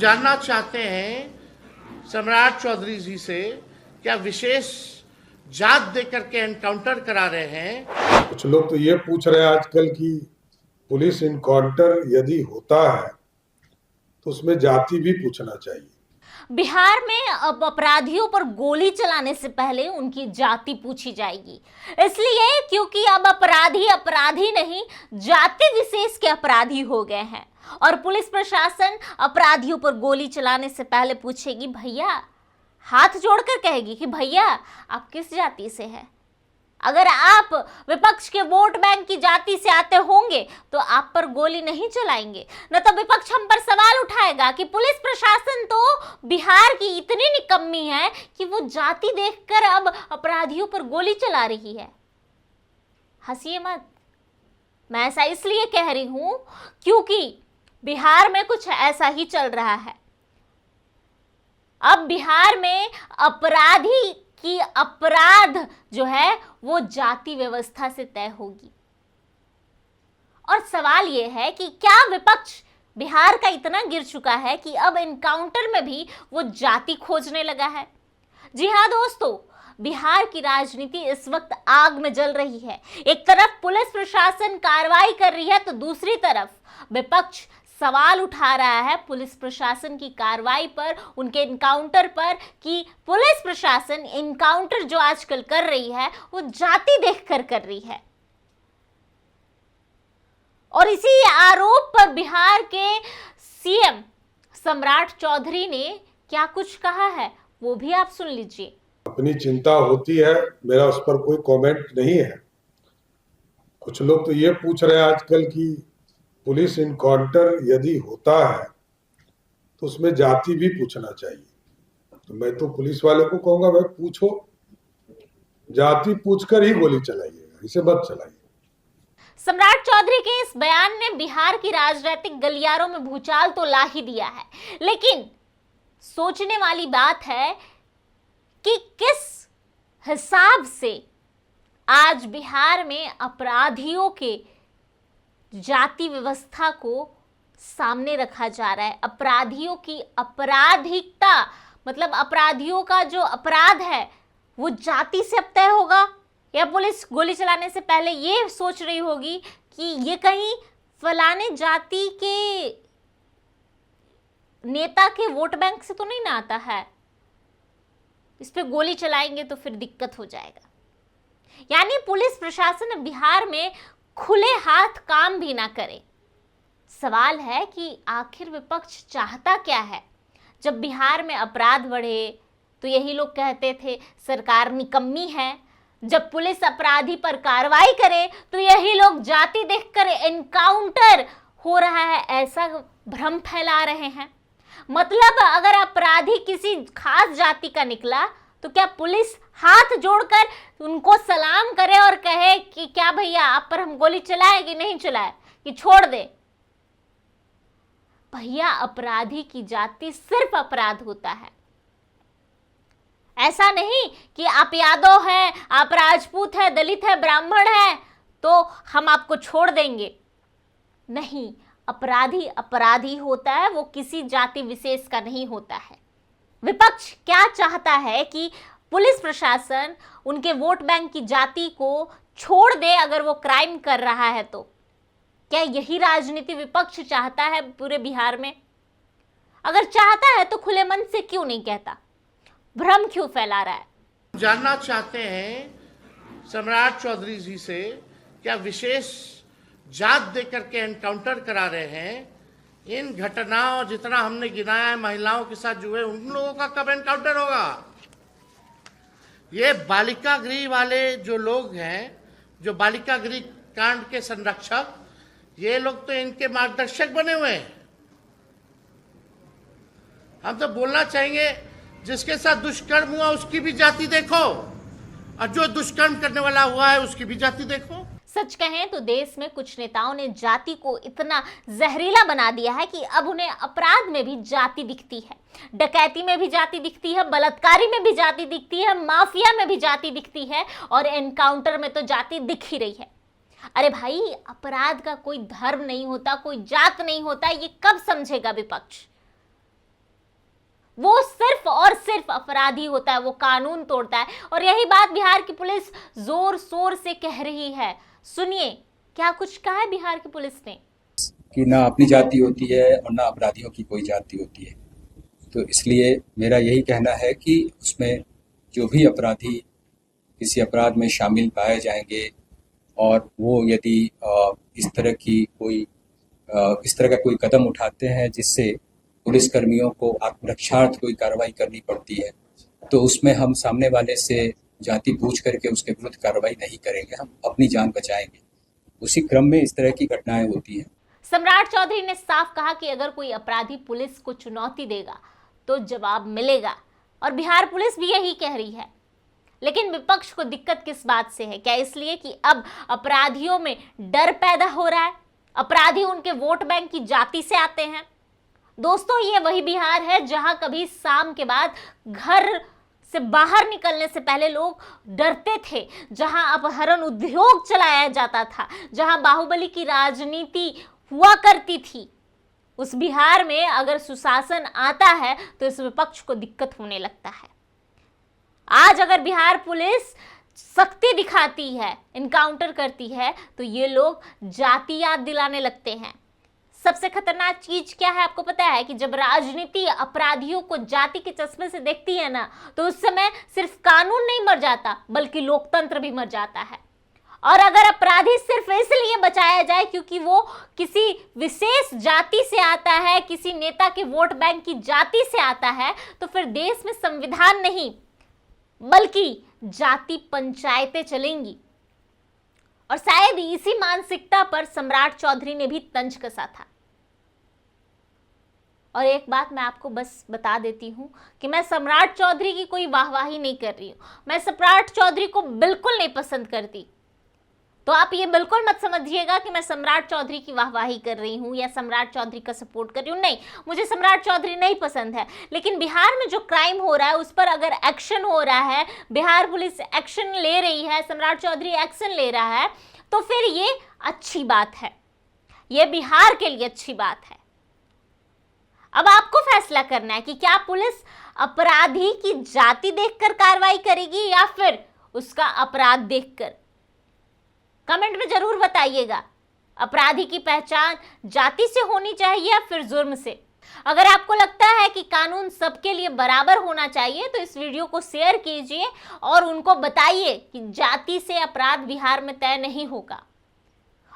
जानना चाहते हैं सम्राट चौधरी जी से, क्या विशेष जात देकर के एनकाउंटर करा रहे हैं? कुछ लोग तो ये पूछ रहे हैं आजकल कि पुलिस इनकाउंटर यदि होता है तो उसमें जाति भी पूछना चाहिए। बिहार में अब अपराधियों पर गोली चलाने से पहले उनकी जाति पूछी जाएगी, इसलिए क्योंकि अब अपराधी अपराधी नहीं, जाति विशेष के अपराधी हो गए हैं। और पुलिस प्रशासन अपराधियों पर गोली चलाने से पहले पूछेगी, भैया, हाथ जोड़कर कहेगी कि भैया आप किस जाति से हैं। अगर आप विपक्ष के वोट बैंक की जाति से आते होंगे तो आप पर गोली नहीं चलाएंगे, न तो विपक्ष हम पर सवाल उठाएगा कि पुलिस प्रशासन तो बिहार की इतनी निकम्मी है कि वो जाति देखकर अब अपराधियों पर गोली चला रही है। हंसिए मत, मैं ऐसा इसलिए कह रही हूं क्योंकि बिहार में कुछ ऐसा ही चल रहा है। अब बिहार में अपराधी कि अपराध जो है वो जाति व्यवस्था से तय होगी। और सवाल ये है कि क्या विपक्ष बिहार का इतना गिर चुका है कि अब एनकाउंटर में भी वो जाति खोजने लगा है? जी हाँ दोस्तों, बिहार की राजनीति इस वक्त आग में जल रही है। एक तरफ पुलिस प्रशासन कार्रवाई कर रही है तो दूसरी तरफ विपक्ष सवाल उठा रहा है पुलिस प्रशासन की कार्रवाई पर, उनके इनकाउंटर पर, कि पुलिस प्रशासन इनकाउंटर जो आजकल कर रही है वो जाति देखकर कर रही है। और इसी आरोप पर बिहार के सीएम सम्राट चौधरी ने क्या कुछ कहा है वो भी आप सुन लीजिए। अपनी चिंता होती है, मेरा उस पर कोई कमेंट नहीं है। कुछ लोग तो ये पूछ रहे हैं आजकल कि पुलिस इनकाउंटर यदि होता है तो उसमें जाति भी पूछना चाहिए। तो मैं तो पुलिस वाले को कहूंगा, भाई पूछो, जाति पूछकर ही गोली चलाइएगा, इसे मत चलाइए। सम्राट चौधरी के इस बयान ने बिहार की राजनीतिक गलियारों में भूचाल तो ला ही दिया है, लेकिन सोचने वाली बात है कि किस हिसाब से आज बिहार में अपराधियों के जाति व्यवस्था को सामने रखा जा रहा है। अपराधियों की अपराधिकता, मतलब अपराधियों का जो अपराध है वो जाति से अब तय होगा, या पुलिस गोली चलाने से पहले ये सोच रही होगी कि ये कहीं फलाने जाति के नेता के वोट बैंक से तो नहीं ना आता है, इस पे गोली चलाएंगे तो फिर दिक्कत हो जाएगा। यानी पुलिस प्रशासन बिहार में खुले हाथ काम भी ना करे। सवाल है कि आखिर विपक्ष चाहता क्या है? जब बिहार में अपराध बढ़े तो यही लोग कहते थे सरकार निकम्मी है, जब पुलिस अपराधी पर कार्रवाई करे तो यही लोग जाति देखकर एनकाउंटर हो रहा है ऐसा भ्रम फैला रहे हैं। मतलब अगर अपराधी किसी खास जाति का निकला तो क्या पुलिस हाथ जोड़कर उनको सलाम करे और कहे कि क्या भैया आप पर हम गोली चलाए कि नहीं चलाए, कि छोड़ दे? भैया, अपराधी की जाति सिर्फ अपराध होता है। ऐसा नहीं कि आप यादव हैं, आप राजपूत हैं, दलित हैं, ब्राह्मण हैं तो हम आपको छोड़ देंगे। नहीं, अपराधी अपराधी होता है, वो किसी जाति विशेष का नहीं होता है। विपक्ष क्या चाहता है कि पुलिस प्रशासन उनके वोट बैंक की जाति को छोड़ दे अगर वो क्राइम कर रहा है तो। क्या यही राजनीति विपक्ष चाहता है पूरे बिहार में? अगर चाहता है तो खुले मन से क्यों नहीं कहता, भ्रम क्यों फैला रहा है? जानना चाहते हैं सम्राट चौधरी जी से, क्या विशेष जात देकर के एनकाउंटर करा रहे हैं? इन घटनाओं जितना हमने गिनाया है महिलाओं के साथ जुए, उन लोगों का कब एनकाउंटर होगा? ये बालिका गृह वाले जो लोग हैं, जो बालिका गृह कांड के संरक्षक, ये लोग तो इनके मार्गदर्शक बने हुए हैं। हम तो बोलना चाहेंगे जिसके साथ दुष्कर्म हुआ उसकी भी जाति देखो, और जो दुष्कर्म करने वाला हुआ है उसकी भी जाति देखो। सच कहें तो देश में कुछ नेताओं ने जाति को इतना जहरीला बना दिया है कि अब उन्हें अपराध में भी जाति दिखती है, डकैती में भी जाति दिखती है, बलात्कारी में भी जाति दिखती है, माफिया में भी जाति दिखती है, और एनकाउंटर में तो जाति दिख ही रही है। अरे भाई, अपराध का कोई धर्म नहीं होता, कोई जात नहीं होता, ये कब समझेगा विपक्ष? वो सिर्फ और सिर्फ अपराधी होता है, वो कानून तोड़ता है। और यही बात बिहार की पुलिस जोर शोर से कह रही है। सुनिए क्या कुछ कहा है बिहार की पुलिस ने। कि ना अपनी जाति होती है और ना अपराधियों की कोई जाति होती है। तो इसलिए मेरा यही कहना है कि उसमें जो भी अपराधी किसी अपराध में शामिल पाए जाएंगे और वो यदि इस तरह का कोई कदम उठाते हैं जिससे पुलिसकर्मियों को आत्मरक्षार्थ कोई कार्रवाई करनी पड़ती है, तो उसमें हम सामने वाले से जाति पूछ करके उसके विरुद्ध कार्रवाई नहीं करेंगे, हम अपनी जान बचाएंगे। उसी क्रम में इस तरह की घटनाएं होती हैं। सम्राट चौधरी ने साफ कहा कि अगर कोई अपराधी पुलिस को चुनौती देगा तो जवाब मिलेगा, और बिहार पुलिस भी यही कह रही है। लेकिन विपक्ष को दिक्कत किस बात से है? क्या इसलिए कि अब अपराधियों में डर पैदा हो रहा है? अपराधी उनके वोट बैंक की जाति से आते हैं। दोस्तों, ये वही बिहार है जहां कभी शाम के बाद घर से बाहर निकलने से पहले लोग डरते थे, जहां अपहरण उद्योग चलाया जाता था, जहां बाहुबली की राजनीति हुआ करती थी। उस बिहार में अगर सुशासन आता है तो इस विपक्ष को दिक्कत होने लगता है। आज अगर बिहार पुलिस सख्ती दिखाती है, इनकाउंटर करती है, तो ये लोग जाति याद दिलाने लगते हैं। सबसे खतरनाक चीज क्या है आपको पता है? कि जब राजनीति अपराधियों को जाति के चश्मे से देखती है ना, तो उस समय सिर्फ कानून नहीं मर जाता बल्कि लोकतंत्र भी मर जाता है। और अगर अपराधी सिर्फ इसलिए बचाया जाए क्योंकि वो किसी विशेष जाति से आता है, किसी नेता के वोट बैंक की जाति से आता है, तो फिर देश में संविधान नहीं बल्कि जाति पंचायतें चलेंगी। और शायद इसी मानसिकता पर सम्राट चौधरी ने भी तंज कसा था। और एक बात मैं आपको बस बता देती हूं कि मैं सम्राट चौधरी की कोई वाहवाही नहीं कर रही हूं। मैं सम्राट चौधरी को बिल्कुल नहीं पसंद करती, तो आप ये बिल्कुल मत समझिएगा कि मैं सम्राट चौधरी की वाहवाही कर रही हूँ या सम्राट चौधरी का सपोर्ट कर रही हूँ। नहीं, मुझे सम्राट चौधरी नहीं पसंद है। लेकिन बिहार में जो क्राइम हो रहा है उस पर अगर एक्शन हो रहा है, बिहार पुलिस एक्शन ले रही है, सम्राट चौधरी एक्शन ले रहा है, तो फिर ये अच्छी बात है, ये बिहार के लिए अच्छी बात है। अब आपको फैसला करना है कि क्या पुलिस अपराधी की जाति देखकर कार्रवाई करेगी या फिर उसका अपराध देखकर। कमेंट में जरूर बताइएगा, अपराधी की पहचान जाति से होनी चाहिए या फिर जुर्म से। अगर आपको लगता है कि कानून सबके लिए बराबर होना चाहिए तो इस वीडियो को शेयर कीजिए और उनको बताइए कि जाति से अपराध बिहार में तय नहीं होगा।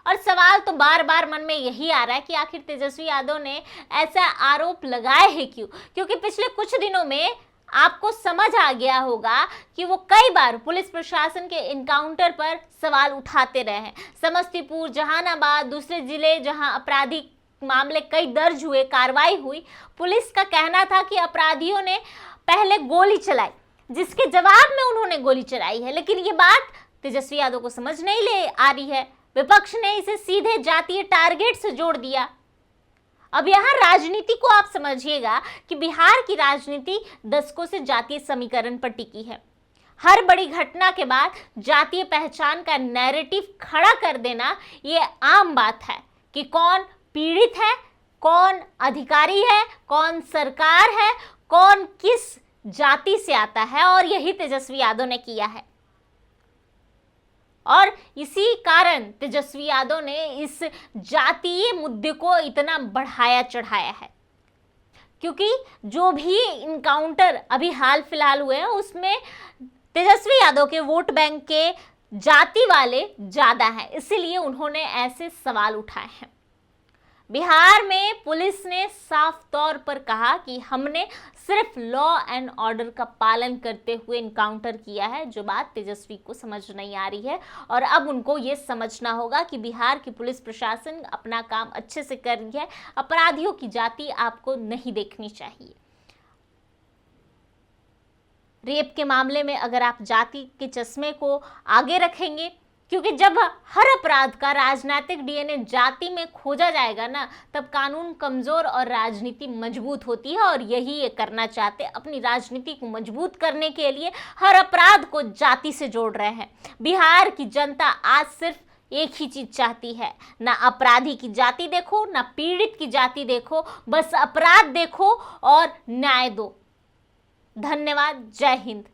और सवाल तो बार बार मन में यही आ रहा है कि आखिर तेजस्वी यादव ने ऐसा आरोप लगाए है क्यों? क्योंकि पिछले कुछ दिनों में आपको समझ आ गया होगा कि वो कई बार पुलिस प्रशासन के इनकाउंटर पर सवाल उठाते रहे हैं। समस्तीपुर, जहानाबाद, दूसरे जिले जहां आपराधिक मामले कई दर्ज हुए, कार्रवाई हुई, पुलिस का कहना था कि अपराधियों ने पहले गोली चलाई, जिसके जवाब में उन्होंने गोली चलाई है। लेकिन ये बात तेजस्वी यादव को समझ नहीं ले आ रही है। विपक्ष ने इसे सीधे जातीय टारगेट से जोड़ दिया। अब यहाँ राजनीति को आप समझिएगा कि बिहार की राजनीति दशकों से जातीय समीकरण पर टिकी है। हर बड़ी घटना के बाद जातीय पहचान का नैरेटिव खड़ा कर देना ये आम बात है कि कौन पीड़ित है, कौन अधिकारी है, कौन सरकार है, कौन किस जाति से आता है, और यही तेजस्वी यादव ने किया है। और इसी कारण तेजस्वी यादव ने इस जातीय मुद्दे को इतना बढ़ाया चढ़ाया है, क्योंकि जो भी इनकाउंटर अभी हाल फिलहाल हुए हैं उसमें तेजस्वी यादव के वोट बैंक के जाति वाले ज्यादा हैं, इसीलिए उन्होंने ऐसे सवाल उठाए हैं। बिहार में पुलिस ने साफ तौर पर कहा कि हमने सिर्फ लॉ एंड ऑर्डर का पालन करते हुए इनकाउंटर किया है, जो बात तेजस्वी को समझ नहीं आ रही है। और अब उनको ये समझना होगा कि बिहार की पुलिस प्रशासन अपना काम अच्छे से कर रही है। अपराधियों की जाति आपको नहीं देखनी चाहिए। रेप के मामले में अगर आप जाति के चश्मे को आगे रखेंगे, क्योंकि जब हर अपराध का राजनीतिक डीएनए जाति में खोजा जाएगा ना, तब कानून कमजोर और राजनीति मजबूत होती है। और यही ये करना चाहते, अपनी राजनीति को मजबूत करने के लिए हर अपराध को जाति से जोड़ रहे हैं। बिहार की जनता आज सिर्फ एक ही चीज चाहती है, ना अपराधी की जाति देखो, ना पीड़ित की जाति देखो, बस अपराध देखो और न्याय दो। धन्यवाद। जय हिंद।